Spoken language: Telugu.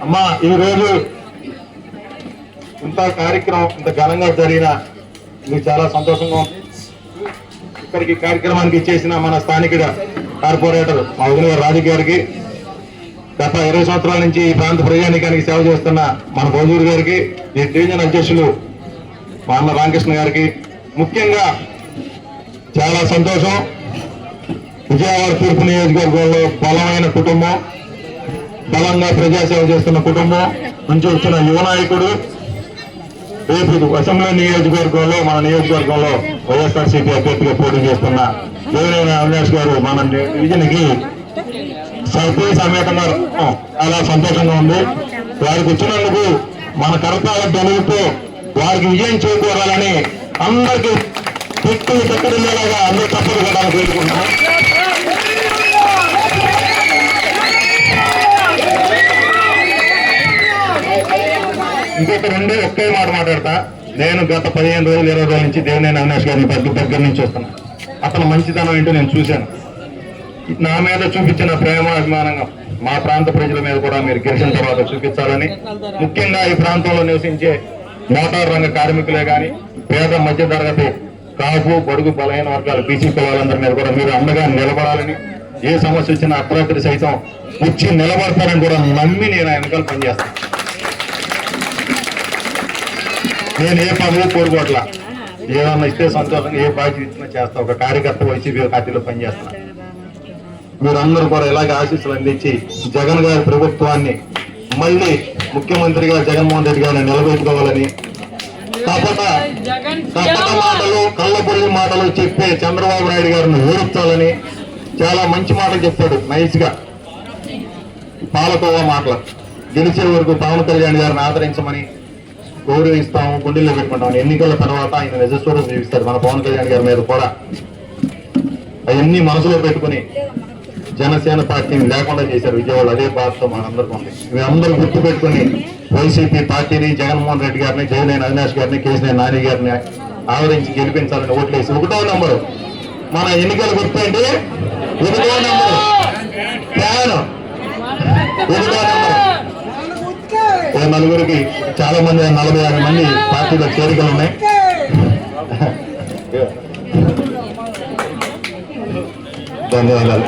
అమ్మా ఈ రోజు ఇంత కార్యక్రమం ఇంత ఘనంగా జరిగిన మీకు చాలా సంతోషంగా ఉంది. ఇక్కడికి కార్యక్రమానికి ఇచ్చేసిన మన స్థానిక కార్పొరేటర్ మా వదిన రాజు గారికి, గత 20 సంవత్సరాల నుంచి ఈ ప్రాంత ప్రజానీకానికి సేవ చేస్తున్న మన భోజూరు గారికి, ఈ డివిజన్ అధ్యక్షులు మా అన్న రామకృష్ణ గారికి, ముఖ్యంగా చాలా సంతోషం. విజయవాడ తూర్పు నియోజకవర్గంలో బలమైన కుటుంబం, బలంగా ప్రజాసేవ చేస్తున్న కుటుంబం నుంచి వచ్చిన యువ నాయకుడు, రేపు అసెంబ్లీ నియోజకవర్గంలో మన నియోజకవర్గంలో వైఎస్ఆర్సీపీ అభ్యర్థిగా పోటీ చేస్తున్న దేవినేని అవినాష్ గారు మన డివిజన్కి సర్పంచ్ సమేతంగా చాలా సంతోషంగా ఉంది. వారికి వచ్చినందుకు మన కర్తవ్య ధనులతో వారికి విజయం చేకూరాలని అందరికీ పెట్టు చక్కడిల్లేలాగా అందరూ తప్పదు కూడా కోరుకుంటున్నాం. ఇంకొక ఒకే మాట మాట్లాడతా. నేను గత 15 రోజులు 20 రోజుల నుంచి దేవినేని అవినాష్ గారిని దగ్గర నుంచి వస్తున్నాను. అతను మంచితనం ఏంటో నేను చూశాను. నా మీద చూపించిన ప్రేమ అభిమానంగా మా ప్రాంత ప్రజల మీద కూడా మీరు గెలిచిన తర్వాత చూపించాలని, ముఖ్యంగా ఈ ప్రాంతంలో నివసించే మోటార్ రంగ కార్మికులే కానీ పేద మధ్య తరగతి కాపు బడుగు బలహీన వర్గాలు బీసీ కులాలందరి మీద కూడా మీరు అండగా నిలబడాలని, ఏ సమస్య వచ్చినా అర్ధరాత్రి సైతం వచ్చి నిలబడతారని కూడా నమ్మి నేను వెనకాల పనిచేస్తాను. నేను ఏ పదవి కోరుకోవట్లా, ఏదన్నా ఇస్తే సంతోషంగా ఏ బాధ్యత ఇచ్చినా చేస్తా. ఒక కార్యకర్త వైసీపీ పార్టీలో పనిచేస్తున్నా. మీరందరూ కూడా ఇలాగే ఆశీస్సులు అందించి జగన్ గారి ప్రభుత్వాన్ని మళ్ళీ ముఖ్యమంత్రిగా జగన్మోహన్ రెడ్డి గారిని నిలబెట్టుకోవాలని, కపట మాటలు కళ్ళబొల్లి మాటలు చెప్పే చంద్రబాబు నాయుడు గారిని ఓడించాలని చాలా మంచి మాటలు చెప్పాడు. నైస్ గా పాలకోవా మాటలు. గెలిచే వరకు పవన్ కళ్యాణ్ గారిని ఆదరించమని, గౌరవిస్తాము, గుండెల్లో పెట్టుకుంటామని. ఎన్నికల తర్వాత ఆయన నిజస్వరూపం చూపిస్తారు మన పవన్ కళ్యాణ్ గారి మీద కూడా. అవన్నీ మనసులో పెట్టుకుని జనసేన పార్టీని లేకుండా చేశారు విజయవాడ. అదే బాధతో మనందరికీ ఉంది. అందరూ గుర్తు పెట్టుకుని వైసీపీ పార్టీని, జగన్మోహన్ రెడ్డి గారిని, దేవినేని అవినాష్ గారిని, కేసీఆర్ నాని గారిని ఆదరించి గెలిపించాలని ఓట్లేసి 1వ నెంబరు మన ఎన్నికల గుర్తు అంటే 1వ నెంబరు ఫ్యాన్. 1వ నెంబరు నలుగురికి చాలా మంది 46 మంది పార్టీలో చేరికలు ఉన్నాయి. ధన్యవాదాలు.